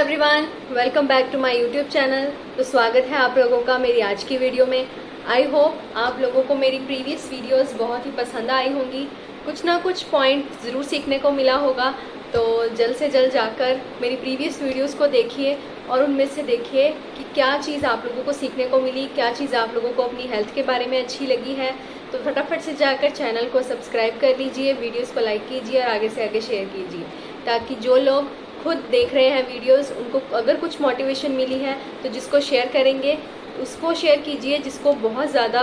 Everyone, welcome back to my YouTube channel. तो स्वागत है आप लोगों का मेरी आज की वीडियो में। आई होप आप लोगों को मेरी प्रीवियस वीडियोस बहुत ही पसंद आई होंगी, कुछ ना कुछ पॉइंट ज़रूर सीखने को मिला होगा। तो जल्द से जल्द जाकर मेरी प्रीवियस वीडियोस को देखिए और उनमें से देखिए कि क्या चीज़ आप लोगों को सीखने को मिली, क्या चीज़ आप लोगों को अपनी हेल्थ के बारे में अच्छी लगी है। तो फटाफट से जाकर चैनल को सब्सक्राइब कर लीजिए, वीडियोज़ को लाइक कीजिए और आगे से आगे शेयर कीजिए, ताकि जो लोग खुद देख रहे हैं वीडियोस उनको अगर कुछ मोटिवेशन मिली है तो जिसको शेयर करेंगे उसको शेयर कीजिए, जिसको बहुत ज़्यादा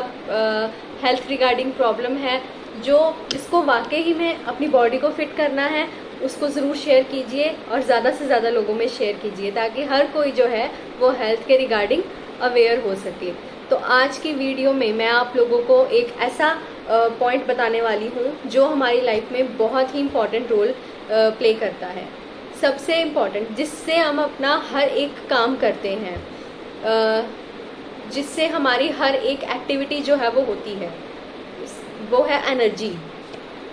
हेल्थ रिगार्डिंग प्रॉब्लम है, जिसको वाकई ही में अपनी बॉडी को फिट करना है, उसको ज़रूर शेयर कीजिए और ज़्यादा से ज़्यादा लोगों में शेयर कीजिए, ताकि हर कोई जो है वो हेल्थ के रिगार्डिंग अवेयर हो सके। तो आज की वीडियो में मैं आप लोगों को एक ऐसा पॉइंट बताने वाली हूँ जो हमारी लाइफ में बहुत ही इम्पॉर्टेंट रोल प्ले करता है। सबसे इम्पॉर्टेंट, जिससे हम अपना हर एक काम करते हैं, जिससे हमारी हर एक एक्टिविटी जो है वो होती है, वो है एनर्जी।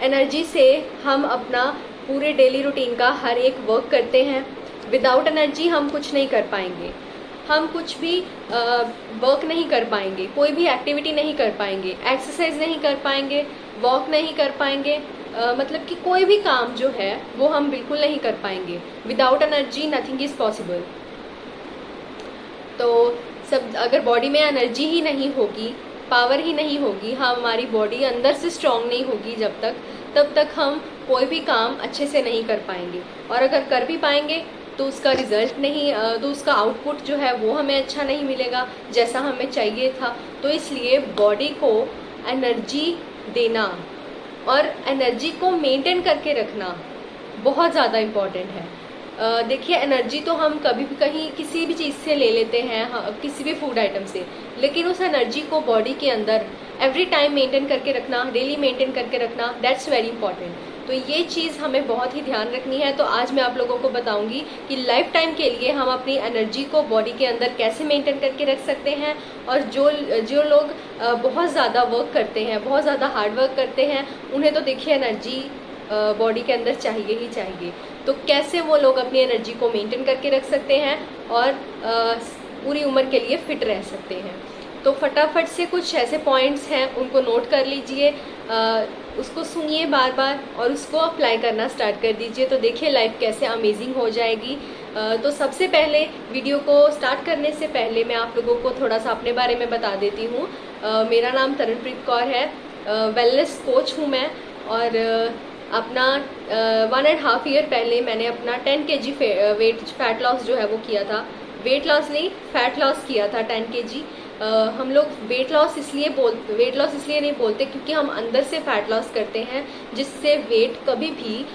एनर्जी से हम अपना पूरे डेली रूटीन का हर एक वर्क करते हैं। विदाउट एनर्जी हम कुछ नहीं कर पाएंगे, हम कुछ भी वर्क नहीं कर पाएंगे, कोई भी एक्टिविटी नहीं कर पाएंगे, एक्सरसाइज नहीं कर पाएंगे, वॉक नहीं कर पाएंगे, मतलब कि कोई भी काम जो है वो हम बिल्कुल नहीं कर पाएंगे। Without energy nothing is possible. तो अगर बॉडी में एनर्जी ही नहीं होगी, पावर ही नहीं होगी, हमारी बॉडी अंदर से स्ट्रांग नहीं होगी तब तक हम कोई भी काम अच्छे से नहीं कर पाएंगे। और अगर कर भी पाएंगे तो उसका रिजल्ट नहीं, तो उसका आउटपुट जो है वो हमें अच्छा नहीं मिलेगा जैसा हमें चाहिए था। तो इसलिए बॉडी को एनर्जी देना और एनर्जी को मेंटेन करके रखना बहुत ज़्यादा इम्पॉर्टेंट है। देखिए, एनर्जी तो हम कभी भी कहीं किसी भी चीज़ से ले लेते हैं, किसी भी फूड आइटम से, लेकिन उस एनर्जी को बॉडी के अंदर एवरी टाइम मेंटेन करके रखना, डेली मेंटेन करके रखना, दैट्स वेरी इंपॉर्टेंट। तो ये चीज़ हमें बहुत ही ध्यान रखनी है। तो आज मैं आप लोगों को बताऊंगी कि लाइफ टाइम के लिए हम अपनी एनर्जी को बॉडी के अंदर कैसे मेंटेन करके रख सकते हैं। और जो लोग बहुत ज़्यादा वर्क करते हैं, बहुत ज़्यादा हार्ड वर्क करते हैं, उन्हें तो देखिए एनर्जी बॉडी के अंदर चाहिए ही चाहिए। तो कैसे वो लोग अपनी एनर्जी को मेंटेन करके रख सकते हैं और पूरी उम्र के लिए फिट रह सकते हैं। तो फटाफट से कुछ ऐसे पॉइंट्स हैं, उनको नोट कर लीजिए, उसको सुनिए बार बार और उसको अप्लाई करना स्टार्ट कर दीजिए। तो देखिए लाइफ कैसे अमेजिंग हो जाएगी। तो सबसे पहले वीडियो को स्टार्ट करने से पहले मैं आप लोगों को थोड़ा सा अपने बारे में बता देती हूँ। मेरा नाम तरनप्रीत कौर है, वेलनेस कोच हूँ मैं। और अपना 1.5 ईयर पहले मैंने अपना 10 kg फैट लॉस जो है वो किया था। वेट लॉस नहीं, फैट लॉस किया था 10 kg। हम लोग वेट लॉस इसलिए नहीं बोलते क्योंकि हम अंदर से फैट लॉस करते हैं, जिससे वेट कभी भी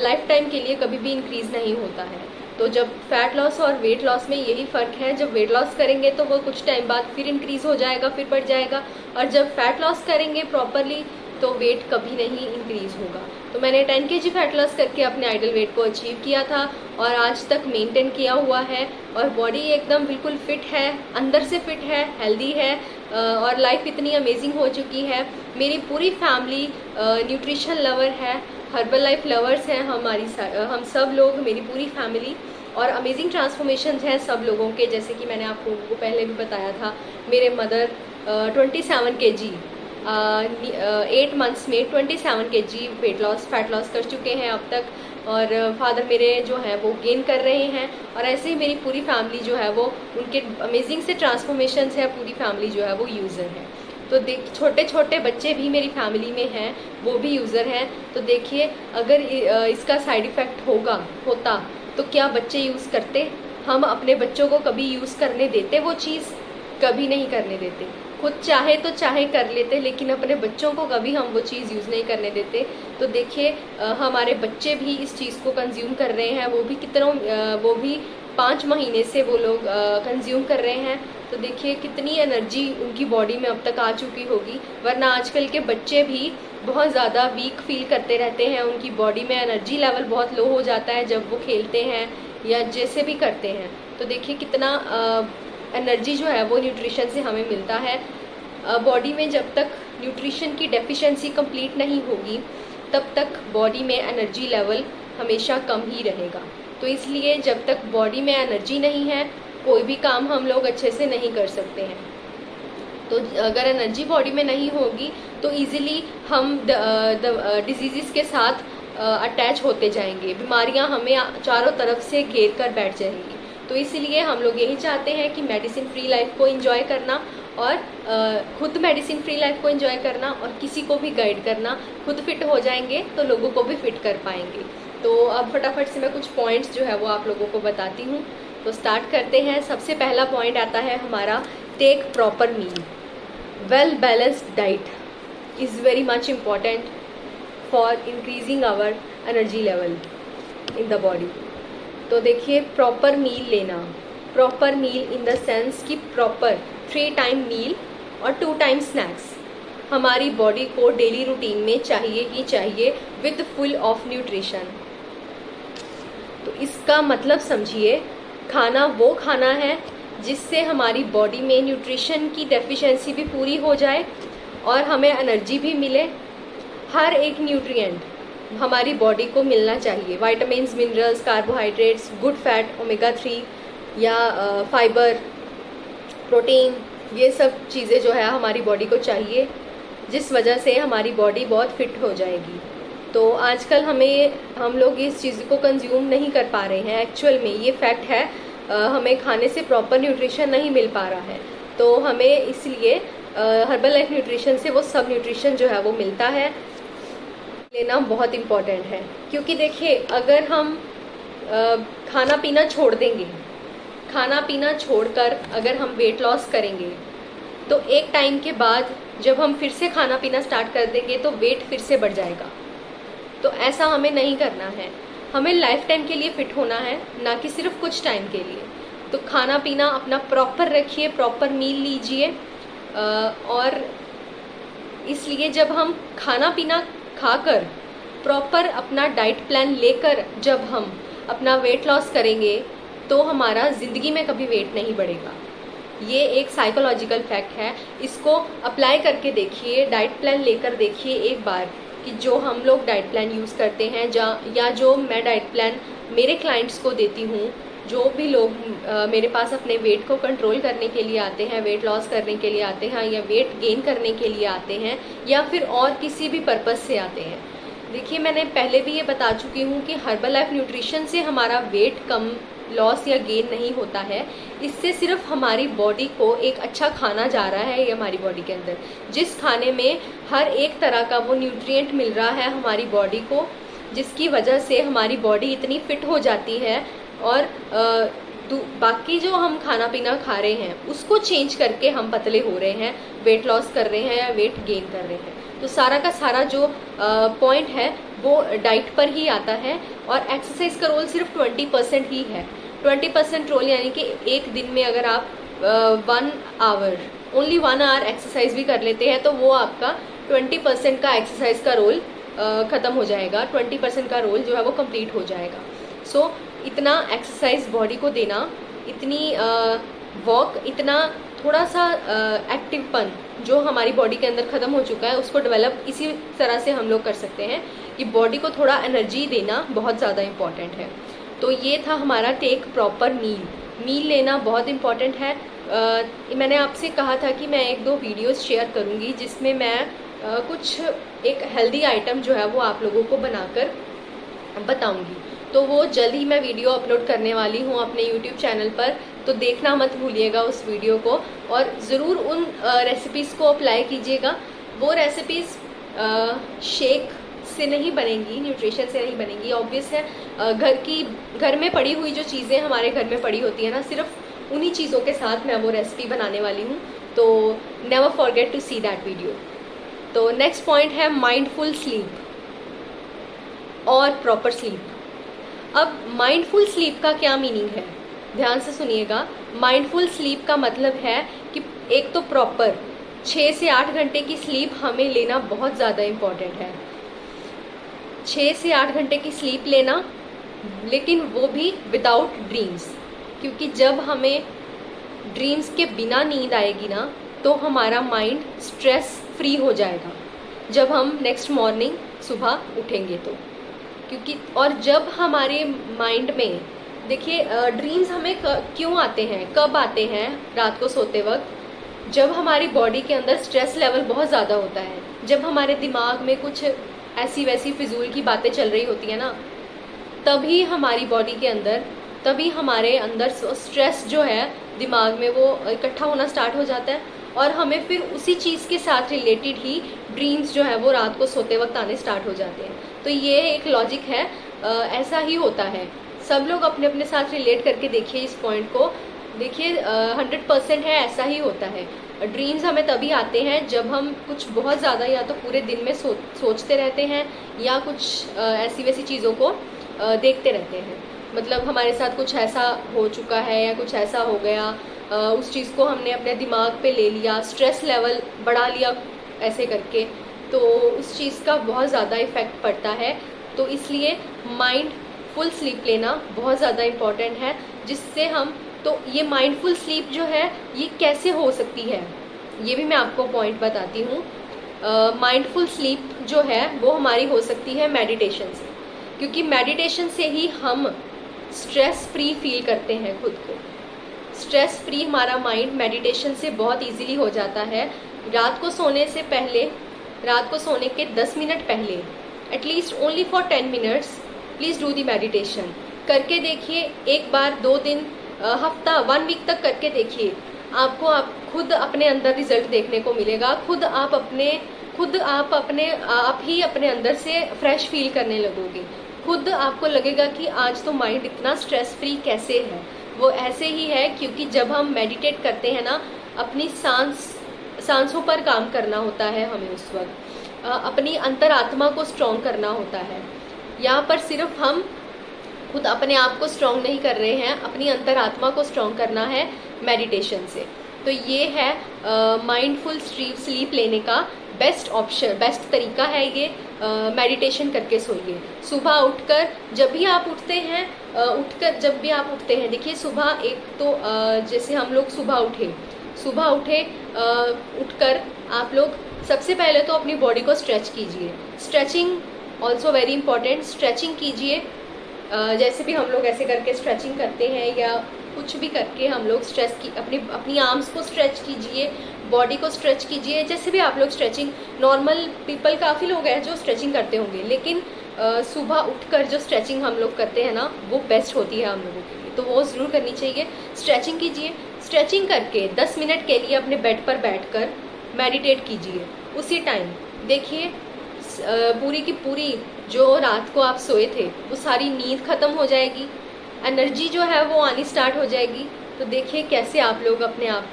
लाइफ टाइम के लिए कभी भी इंक्रीज़ नहीं होता है। तो जब फैट लॉस और वेट लॉस में यही फ़र्क है, जब वेट लॉस करेंगे तो वो कुछ टाइम बाद फिर इंक्रीज़ हो जाएगा, फिर बढ़ जाएगा, और जब फैट लॉस करेंगे प्रॉपरली तो वेट कभी नहीं इंक्रीज़ होगा। तो मैंने 10 kg फैट लॉस करके अपने आइडल वेट को अचीव किया था और आज तक मेंटेन किया हुआ है, और बॉडी एकदम बिल्कुल फिट है, अंदर से फिट है, हेल्दी है, और लाइफ इतनी अमेजिंग हो चुकी है। मेरी पूरी फैमिली न्यूट्रिशन लवर है, हर्बल लाइफ लवर्स हैं हम सब लोग, मेरी पूरी फैमिली। और अमेजिंग ट्रांसफॉर्मेशन हैं सब लोगों के, जैसे कि मैंने आप लोगों को पहले भी बताया था। मेरे मदर 27 kg 8 मंथ्स में 27 kg फैट लॉस कर चुके हैं अब तक, और फादर मेरे जो हैं वो गेन कर रहे हैं। और ऐसे ही मेरी पूरी फैमिली जो है वो, उनके अमेजिंग से ट्रांसफॉर्मेशन है, पूरी फैमिली जो है वो यूज़र है। तो छोटे छोटे बच्चे भी मेरी फैमिली में हैं, वो भी यूज़र हैं। तो देखिए, अगर इसका साइड इफ़ेक्ट होता तो क्या बच्चे यूज़ करते? हम अपने बच्चों को कभी यूज़ करने देते? वो चीज़ कभी नहीं करने देते। खुद चाहे तो चाहे कर लेते, लेकिन अपने बच्चों को कभी हम वो चीज़ यूज़ नहीं करने देते। तो देखिए, हमारे बच्चे भी इस चीज़ को कंज्यूम कर रहे हैं, वो भी 5 महीने से वो लोग कंज्यूम कर रहे हैं। तो देखिए कितनी एनर्जी उनकी बॉडी में अब तक आ चुकी होगी, वरना आजकल के बच्चे भी बहुत ज़्यादा वीक फील करते रहते हैं, उनकी बॉडी में एनर्जी लेवल बहुत लो हो जाता है जब वो खेलते हैं या जैसे भी करते हैं। तो देखिए कितना एनर्जी जो है वो न्यूट्रिशन से हमें मिलता है। बॉडी में जब तक न्यूट्रिशन की डेफिशिएंसी कंप्लीट नहीं होगी तब तक बॉडी में एनर्जी लेवल हमेशा कम ही रहेगा। तो इसलिए जब तक बॉडी में एनर्जी नहीं है, कोई भी काम हम लोग अच्छे से नहीं कर सकते हैं। तो अगर एनर्जी बॉडी में नहीं होगी तो इजीली हम डिजीज़ के साथ अटैच होते जाएंगे, बीमारियां हमें चारों तरफ से घेर कर बैठ जाएंगी। तो इसीलिए हम लोग यही चाहते हैं कि मेडिसिन फ्री लाइफ को एंजॉय करना और खुद मेडिसिन फ्री लाइफ को एंजॉय करना और किसी को भी गाइड करना। खुद फिट हो जाएंगे तो लोगों को भी फिट कर पाएंगे। तो अब फटाफट से मैं कुछ पॉइंट्स जो है वो आप लोगों को बताती हूँ। तो स्टार्ट करते हैं। सबसे पहला पॉइंट आता है हमारा, take proper meal. Well balanced diet is very much important for increasing our energy level in the body. तो देखिए, प्रॉपर मील लेना, proper meal in the sense कि प्रॉपर 3 टाइम मील और 2 टाइम स्नैक्स हमारी body को daily routine में चाहिए ही चाहिए, विद फुल ऑफ न्यूट्रिशन। तो इसका मतलब समझिए, खाना वो खाना है जिससे हमारी बॉडी में न्यूट्रिशन की डेफिशिएंसी भी पूरी हो जाए और हमें एनर्जी भी मिले। हर एक न्यूट्रिएंट हमारी बॉडी को मिलना चाहिए, vitamins, minerals, carbohydrates, good fat, omega 3 या फाइबर, प्रोटीन, ये सब चीज़ें जो है हमारी बॉडी को चाहिए, जिस वजह से हमारी बॉडी बहुत फिट हो जाएगी। तो आजकल हम लोग इस चीज़ को कंज्यूम नहीं कर पा रहे हैं। एक्चुअल में ये फैक्ट है, हमें खाने से प्रॉपर न्यूट्रिशन नहीं मिल पा रहा है। तो हमें इसलिए हर्बल लाइफ न्यूट्रिशन से वो सब न्यूट्रिशन जो है वो मिलता है, लेना बहुत इम्पॉर्टेंट है। क्योंकि देखिए, अगर हम खाना पीना छोड़ देंगे, खाना पीना छोड़कर अगर हम वेट लॉस करेंगे तो एक टाइम के बाद जब हम फिर से खाना पीना स्टार्ट कर देंगे तो वेट फिर से बढ़ जाएगा। तो ऐसा हमें नहीं करना है। हमें लाइफ टाइम के लिए फिट होना है, ना कि सिर्फ कुछ टाइम के लिए। तो खाना पीना अपना प्रॉपर रखिए, प्रॉपर मील लीजिए। और इसलिए जब हम खाना पीना खाकर प्रॉपर अपना डाइट प्लान लेकर जब हम अपना वेट लॉस करेंगे तो हमारा ज़िंदगी में कभी वेट नहीं बढ़ेगा। ये एक साइकोलॉजिकल फैक्ट है। इसको अप्लाई करके देखिए, डाइट प्लान लेकर देखिए एक बार कि जो हम लोग डाइट प्लान यूज़ करते हैं या जो मैं डाइट प्लान मेरे क्लाइंट्स को देती हूँ, जो भी लोग मेरे पास अपने वेट को कंट्रोल करने के लिए आते हैं, वेट लॉस करने के लिए आते हैं या वेट गेन करने के लिए आते हैं या फिर और किसी भी पर्पज़ से आते हैं। देखिए, मैंने पहले भी ये बता चुकी हूँ कि हर्बल लाइफ न्यूट्रिशन से हमारा वेट कम, लॉस या गेन नहीं होता है। इससे सिर्फ हमारी बॉडी को एक अच्छा खाना जा रहा है, ये हमारी बॉडी के अंदर जिस खाने में हर एक तरह का वो न्यूट्रिएंट मिल रहा है हमारी बॉडी को, जिसकी वजह से हमारी बॉडी इतनी फिट हो जाती है। और बाकी जो हम खाना पीना खा रहे हैं उसको चेंज करके हम पतले हो रहे हैं, वेट लॉस कर रहे हैं या वेट गेन कर रहे हैं। तो सारा का सारा जो पॉइंट है वो डाइट पर ही आता है। और एक्सरसाइज का रोल सिर्फ 20% ही है। 20% रोल यानी कि एक दिन में अगर आप 1 आवर, ओनली 1 आवर एक्सरसाइज भी कर लेते हैं तो वो आपका 20% का एक्सरसाइज का रोल ख़त्म हो जाएगा, 20% का रोल जो है वो कंप्लीट हो जाएगा। सो इतना एक्सरसाइज बॉडी को देना, इतनी वॉक, इतना थोड़ा सा एक्टिवपन जो हमारी बॉडी के अंदर ख़त्म हो चुका है उसको डेवलप इसी तरह से हम लोग कर सकते हैं कि बॉडी को थोड़ा एनर्जी देना बहुत ज़्यादा इम्पॉर्टेंट है। तो ये था हमारा टेक प्रॉपर मील लेना बहुत इम्पॉर्टेंट है। मैंने आपसे कहा था कि मैं 1-2 वीडियोस शेयर करूँगी जिसमें मैं कुछ एक हेल्दी आइटम जो है वो आप लोगों को बनाकर बताऊँगी। तो वो जल्द ही मैं वीडियो अपलोड करने वाली हूँ अपने YouTube चैनल पर, तो देखना मत भूलिएगा उस वीडियो को और ज़रूर उन रेसिपीज़ को अप्लाई कीजिएगा। वो रेसिपीज़ शेक से नहीं बनेंगी, न्यूट्रिशन से नहीं बनेंगी, ऑब्वियस है। घर में पड़ी हुई जो चीज़ें हमारे घर में पड़ी होती है ना, सिर्फ उन्हीं चीज़ों के साथ मैं वो रेसिपी बनाने वाली हूँ। तो never forget to see that video. तो नेक्स्ट पॉइंट है माइंडफुल स्लीप और प्रॉपर स्लीप। अब माइंडफुल स्लीप का क्या मीनिंग है, ध्यान से सुनिएगा। माइंडफुल स्लीप का मतलब है कि एक तो प्रॉपर 6 से 8 घंटे की स्लीप हमें लेना बहुत ज़्यादा इम्पॉर्टेंट है। 6 से 8 घंटे की स्लीप लेना, लेकिन वो भी विदाउट ड्रीम्स, क्योंकि जब हमें ड्रीम्स के बिना नींद आएगी ना तो हमारा माइंड स्ट्रेस फ्री हो जाएगा जब हम नेक्स्ट मॉर्निंग सुबह उठेंगे। क्योंकि और जब हमारे माइंड में, देखिए ड्रीम्स हमें क्यों आते हैं, कब आते हैं? रात को सोते वक्त, जब हमारी बॉडी के अंदर स्ट्रेस लेवल बहुत ज़्यादा होता है, जब हमारे दिमाग में कुछ ऐसी वैसी फिजूल की बातें चल रही होती है ना, तभी हमारी बॉडी के अंदर, तभी हमारे अंदर स्ट्रेस जो है दिमाग में वो इकट्ठा होना स्टार्ट हो जाता है, और हमें फिर उसी चीज़ के साथ रिलेटेड ही ड्रीम्स जो है वो रात को सोते वक्त आने स्टार्ट हो जाते हैं। तो ये एक लॉजिक है, ऐसा ही होता है। सब लोग अपने अपने साथ रिलेट करके देखिए इस पॉइंट को, देखिए 100% है, ऐसा ही होता है। ड्रीम्स हमें तभी आते हैं जब हम कुछ बहुत ज़्यादा या तो पूरे दिन में सोचते रहते हैं, या कुछ ऐसी वैसी चीज़ों को देखते रहते हैं। मतलब हमारे साथ कुछ ऐसा हो चुका है या कुछ ऐसा हो गया, उस चीज़ को हमने अपने दिमाग पे ले लिया, स्ट्रेस लेवल बढ़ा लिया ऐसे करके, तो उस चीज़ का बहुत ज़्यादा इफ़ेक्ट पड़ता है। तो इसलिए माइंडफुल स्लीप लेना बहुत ज़्यादा इम्पॉर्टेंट है, जिससे हम, तो ये माइंडफुल स्लीप जो है ये कैसे हो सकती है, ये भी मैं आपको पॉइंट बताती हूँ। माइंडफुल स्लीप जो है वो हमारी हो सकती है मेडिटेशन से, क्योंकि मेडिटेशन से ही हम स्ट्रेस फ्री फील करते हैं खुद को। स्ट्रेस फ्री हमारा माइंड मेडिटेशन से बहुत इजीली हो जाता है। रात को सोने से पहले, रात को सोने के 10 मिनट पहले, at least only for 10 minutes please do the meditation. करके देखिए, एक बार, 2 दिन, हफ्ता, 1 वीक तक करके देखिए, आपको आप खुद अपने अंदर रिजल्ट देखने को मिलेगा। खुद आप ही अपने अंदर से फ्रेश फील करने लगोगे। खुद आपको लगेगा कि आज तो माइंड इतना स्ट्रेस फ्री कैसे है। वो ऐसे ही है क्योंकि जब हम मेडिटेट करते हैं ना, अपनी सांसों पर काम करना होता है हमें उस वक्त, अपनी अंतरात्मा को स्ट्रॉन्ग करना होता है। यहाँ पर सिर्फ हम खुद अपने आप को स्ट्रॉन्ग नहीं कर रहे हैं, अपनी अंतरात्मा को स्ट्रॉन्ग करना है मेडिटेशन से। तो ये है माइंडफुल स्लीप लेने का बेस्ट ऑप्शन, बेस्ट तरीका है ये। मेडिटेशन करके सोइए। सुबह उठकर, जब भी आप उठते हैं, देखिए सुबह, एक तो जैसे हम लोग सुबह उठकर आप लोग सबसे पहले तो अपनी बॉडी को स्ट्रेच कीजिए। Stretching also very important. Stretching कीजिए, जैसे भी हम लोग ऐसे करके स्ट्रेचिंग करते हैं, या कुछ भी करके हम लोग अपनी आर्म्स को स्ट्रेच कीजिए, बॉडी को स्ट्रेच कीजिए। जैसे भी आप लोग स्ट्रेचिंग, नॉर्मल पीपल काफ़ी लोग हैं जो स्ट्रेचिंग करते होंगे, लेकिन सुबह उठकर जो स्ट्रेचिंग हम लोग करते हैं ना, वो बेस्ट होती है हम लोगों के लिए, तो वो ज़रूर करनी चाहिए। स्ट्रेचिंग कीजिए। स्ट्रेचिंग करके 10 मिनट के लिए अपने बेड पर बैठकर मेडिटेट कीजिए। उसी टाइम देखिए, पूरी की पूरी जो रात को आप सोए थे वो सारी नींद खत्म हो जाएगी, एनर्जी जो है वो आनी स्टार्ट हो जाएगी। तो देखिए कैसे आप लोग अपने आप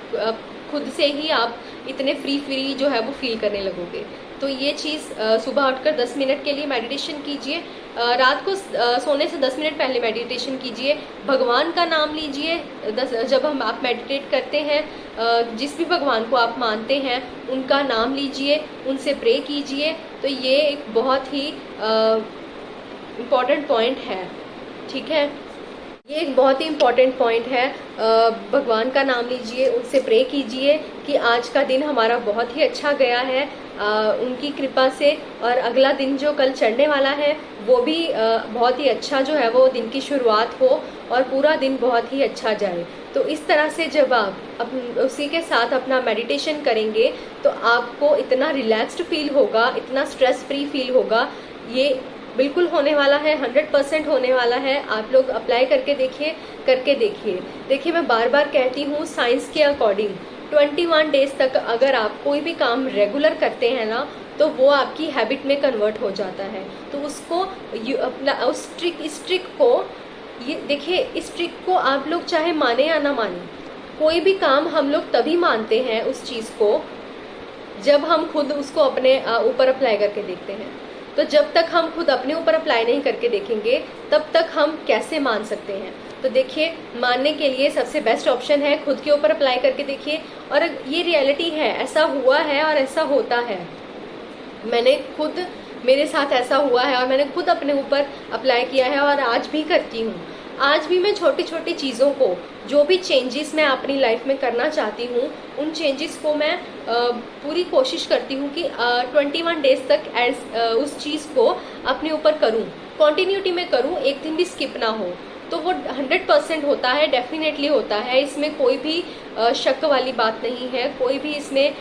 खुद से ही आप इतने फ्री जो है वो फील करने लगोगे। तो ये चीज़, सुबह उठकर 10 मिनट के लिए मेडिटेशन कीजिए। रात को सोने से 10 मिनट पहले मेडिटेशन कीजिए। भगवान का नाम लीजिए। जब आप मेडिटेट करते हैं, जिस भी भगवान को आप मानते हैं उनका नाम लीजिए, उनसे प्रे कीजिए। तो ये एक बहुत ही इम्पॉर्टेंट पॉइंट है, ठीक है, ये एक बहुत ही इम्पॉर्टेंट पॉइंट है। भगवान का नाम लीजिए, उनसे प्रे कीजिए कि आज का दिन हमारा बहुत ही अच्छा गया है उनकी कृपा से, और अगला दिन जो कल चढ़ने वाला है वो भी बहुत ही अच्छा जो है वो दिन की शुरुआत हो, और पूरा दिन बहुत ही अच्छा जाए। तो इस तरह से जब आप उसी के साथ अपना मेडिटेशन करेंगे तो आपको इतना रिलैक्स्ड फील होगा, इतना स्ट्रेस फ्री फील होगा। ये बिल्कुल होने वाला है, 100% होने वाला है। आप लोग अप्लाई करके देखिए। देखिए मैं बार बार कहती हूँ, साइंस के अकॉर्डिंग 21 डेज तक अगर आप कोई भी काम रेगुलर करते हैं ना, तो वो आपकी हैबिट में कन्वर्ट हो जाता है। तो उसको अपना उस ट्रिक को, ये देखिए, इस ट्रिक को आप लोग चाहे माने या ना माने, कोई भी काम हम लोग तभी मानते हैं उस चीज़ को जब हम खुद उसको अपने ऊपर अप्लाई करके देखते हैं। तो जब तक हम खुद अपने ऊपर अप्लाई नहीं करके देखेंगे तब तक हम कैसे मान सकते हैं। तो देखिए, मानने के लिए सबसे बेस्ट ऑप्शन है खुद के ऊपर अप्लाई करके देखिए। और ये रियलिटी है, ऐसा हुआ है और ऐसा होता है। मैंने खुद, मेरे साथ ऐसा हुआ है और मैंने खुद अपने ऊपर अप्लाई किया है, और आज भी करती हूँ। आज भी मैं छोटी छोटी चीज़ों को, जो भी चेंजेस मैं अपनी लाइफ में करना चाहती हूँ, उन चेंजेस को मैं पूरी कोशिश करती हूँ कि 21 डेज तक उस चीज़ को अपने ऊपर करूँ। कंटिन्यूटी में करूँ, एक दिन भी स्किप ना हो, तो वो 100% होता है, डेफिनेटली होता है। इसमें कोई भी शक वाली बात नहीं है, कोई भी इसमें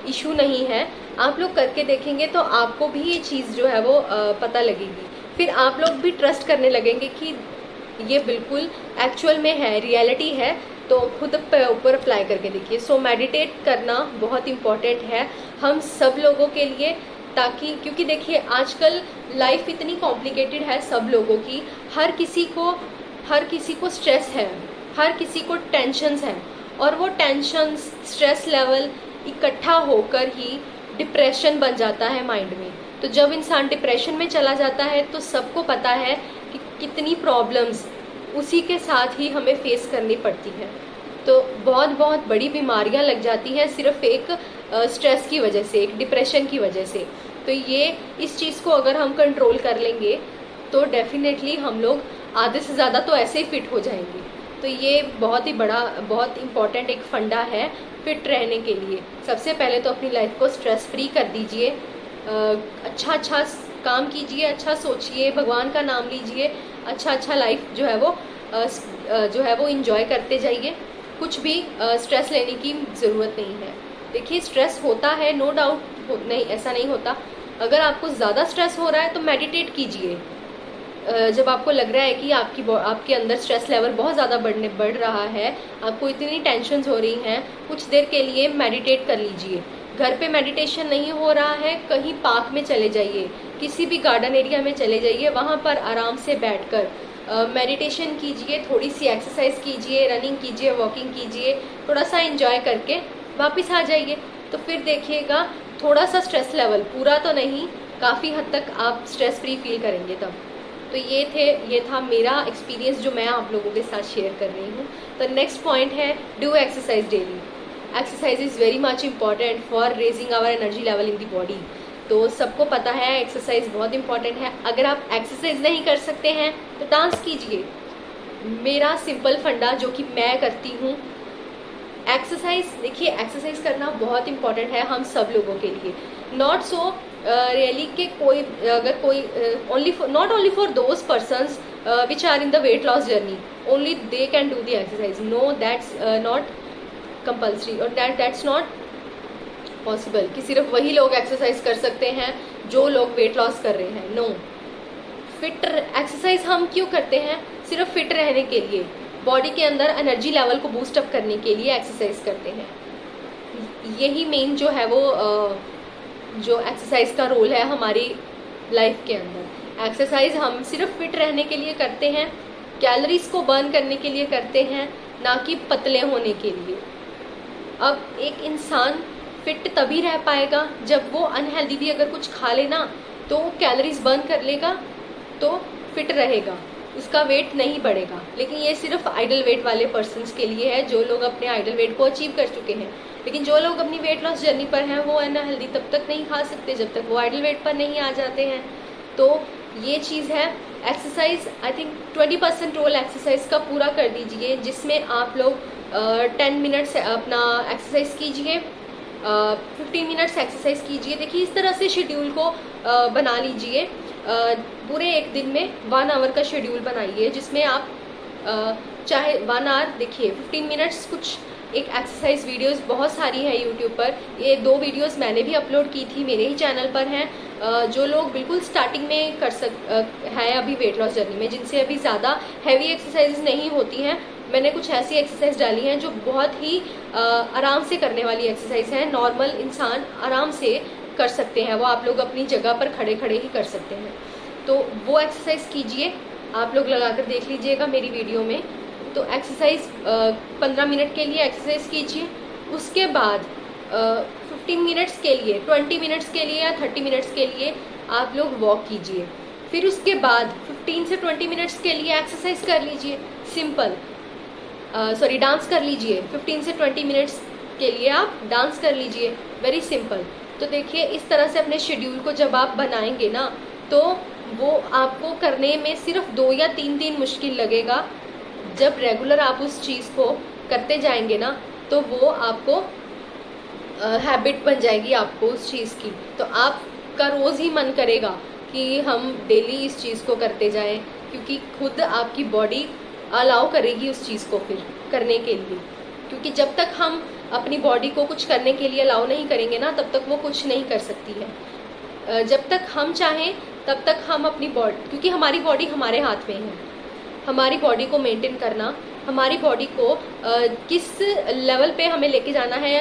इशू नहीं है। आप लोग करके देखेंगे तो आपको भी ये चीज़ जो है वो पता लगेगी। फिर आप लोग भी ट्रस्ट करने लगेंगे कि ये बिल्कुल एक्चुअल में है, रियलिटी है। तो खुद ऊपर अप्लाई करके देखिए। सो मेडिटेट करना बहुत इम्पॉर्टेंट है हम सब लोगों के लिए, ताकि क्योंकि देखिए आजकल लाइफ इतनी कॉम्प्लिकेटेड है सब लोगों की, हर किसी को स्ट्रेस है, हर किसी को टेंशन्स हैं, और वो टेंशन्स स्ट्रेस लेवल इकट्ठा होकर ही डिप्रेशन बन जाता है माइंड में। तो जब इंसान डिप्रेशन में चला जाता है तो सबको पता है कि कितनी प्रॉब्लम्स उसी के साथ ही हमें फेस करनी पड़ती है। तो बहुत बहुत बड़ी बीमारियां लग जाती हैं सिर्फ एक स्ट्रेस की वजह से, एक डिप्रेशन की वजह से। तो ये इस चीज़ को अगर हम कंट्रोल कर लेंगे तो डेफिनेटली हम लोग आधे से ज़्यादा तो ऐसे ही फिट हो जाएंगे। तो ये बहुत ही बड़ा, बहुत इम्पॉर्टेंट एक फंडा है फिट रहने के लिए। सबसे पहले तो अपनी लाइफ को स्ट्रेस फ्री कर दीजिए, अच्छा काम कीजिए, अच्छा सोचिए, भगवान का नाम लीजिए, अच्छा लाइफ जो है वो इंजॉय करते जाइए। कुछ भी स्ट्रेस लेने की ज़रूरत नहीं है। देखिए स्ट्रेस होता है, नो डाउट, नहीं ऐसा नहीं होता। अगर आपको ज़्यादा स्ट्रेस हो रहा है तो मेडिटेट कीजिए। जब आपको लग रहा है कि आपके अंदर स्ट्रेस लेवल बहुत ज़्यादा बढ़ रहा है, आपको इतनी टेंशन्स हो रही हैं, कुछ देर के लिए मेडिटेट कर लीजिए। घर पे मेडिटेशन नहीं हो रहा है, कहीं पार्क में चले जाइए, किसी भी गार्डन एरिया में चले जाइए, वहाँ पर आराम से बैठकर मेडिटेशन कीजिए, थोड़ी सी एक्सरसाइज कीजिए, रनिंग कीजिए, वॉकिंग कीजिए, थोड़ा सा एंजॉय करके वापस आ जाइए। तो फिर देखिएगा थोड़ा सा स्ट्रेस लेवल, पूरा तो नहीं, काफ़ी हद तक आप स्ट्रेस फ्री फील करेंगे तब। तो ये था मेरा एक्सपीरियंस जो मैं आप लोगों के साथ शेयर कर रही हूँ। तो नेक्स्ट पॉइंट है do exercise daily. Exercise is very much important for raising our energy level in the body. तो सबको पता है एक्सरसाइज बहुत इंपॉर्टेंट है। अगर आप एक्सरसाइज नहीं कर सकते हैं तो डांस कीजिए। मेरा सिंपल फंडा जो कि मैं करती हूँ, एक्सरसाइज, देखिए एक्सरसाइज करना बहुत इंपॉर्टेंट है हम सब लोगों के लिए। नॉट सो रियली कि not only for those persons which are in the weight loss journey only they can do the exercise. No, that's not compulsory, और दैट्स नॉट पॉसिबल कि सिर्फ वही लोग एक्सरसाइज कर सकते हैं जो लोग वेट लॉस कर रहे हैं। नो, फिट एक्सरसाइज हम क्यों करते हैं? सिर्फ फिट रहने के लिए, बॉडी के अंदर एनर्जी लेवल को बूस्ट अप करने के लिए एक्सरसाइज करते हैं। यही मेन जो है वो जो एक्सरसाइज का रोल है हमारी लाइफ के अंदर। एक्सरसाइज हम सिर्फ फिट रहने के लिए करते हैं, कैलोरीज को बर्न करने के लिए करते हैं, ना कि पतले होने के लिए। अब एक इंसान फिट तभी रह पाएगा जब वो अनहेल्दी भी अगर कुछ खा लेना तो कैलोरीज बर्न कर लेगा तो फिट रहेगा, उसका वेट नहीं बढ़ेगा। लेकिन ये सिर्फ आइडल वेट वाले पर्सन्स के लिए है, जो लोग अपने आइडल वेट को अचीव कर चुके हैं। लेकिन जो लोग अपनी वेट लॉस जर्नी पर हैं वो अनहेल्दी तब तक नहीं खा सकते जब तक वो आइडल वेट पर नहीं आ जाते हैं। तो ये चीज़ है। Exercise I think 20% role exercise का पूरा कर दीजिए, जिसमें आप लोग 10 मिनट्स अपना एक्सरसाइज कीजिए, 15 मिनट्स एक्सरसाइज कीजिए। देखिए इस तरह से शेड्यूल को बना लीजिए। पूरे एक दिन में 1 आवर का शेड्यूल बनाइए, जिसमें आप चाहे 1 आवर, देखिए 15 मिनट्स कुछ एक एक्सरसाइज वीडियोस बहुत सारी है यूट्यूब पर। ये 2 वीडियोस मैंने भी अपलोड की थी, मेरे ही चैनल पर हैं। जो लोग बिल्कुल स्टार्टिंग में है अभी वेट लॉस जर्नी में, जिनसे अभी ज़्यादा हैवी एक्सरसाइज नहीं होती हैं, मैंने कुछ ऐसी एक्सरसाइज डाली हैं जो बहुत ही आराम से करने वाली एक्सरसाइज हैं, नॉर्मल इंसान आराम से कर सकते हैं। वो आप लोग अपनी जगह पर खड़े खड़े ही कर सकते हैं। तो वो एक्सरसाइज कीजिए, आप लोग लगा कर देख लीजिएगा मेरी वीडियो में। तो एक्सरसाइज 15 मिनट के लिए एक्सरसाइज कीजिए। उसके बाद 15 मिनट्स के लिए, 20 मिनट्स के लिए या 30 मिनट्स के लिए आप लोग वॉक कीजिए। फिर उसके बाद 15 से 20 मिनट्स के लिए एक्सरसाइज कर लीजिए, सिंपल डांस कर लीजिए। 15 से 20 मिनट्स के लिए आप डांस कर लीजिए, वेरी सिंपल। तो देखिए इस तरह से अपने शेड्यूल को जब आप बनाएंगे ना, तो वो आपको करने में सिर्फ 2 या 3 दिन मुश्किल लगेगा। जब रेगुलर आप उस चीज़ को करते जाएंगे ना, तो वो आपको हैबिट बन जाएगी आपको उस चीज़ की। तो आपका रोज़ ही मन करेगा कि हम डेली इस चीज़ को करते जाएं, क्योंकि खुद आपकी बॉडी अलाउ करेगी उस चीज़ को फिर करने के लिए। क्योंकि जब तक हम अपनी बॉडी को कुछ करने के लिए अलाउ नहीं करेंगे ना, तब तक वो कुछ नहीं कर सकती है। जब तक हम चाहें तब तक हम अपनी बॉडी, क्योंकि हमारी बॉडी हमारे हाथ में है, हमारी बॉडी को मेंटेन करना, हमारी बॉडी को किस लेवल पे हमें लेके जाना है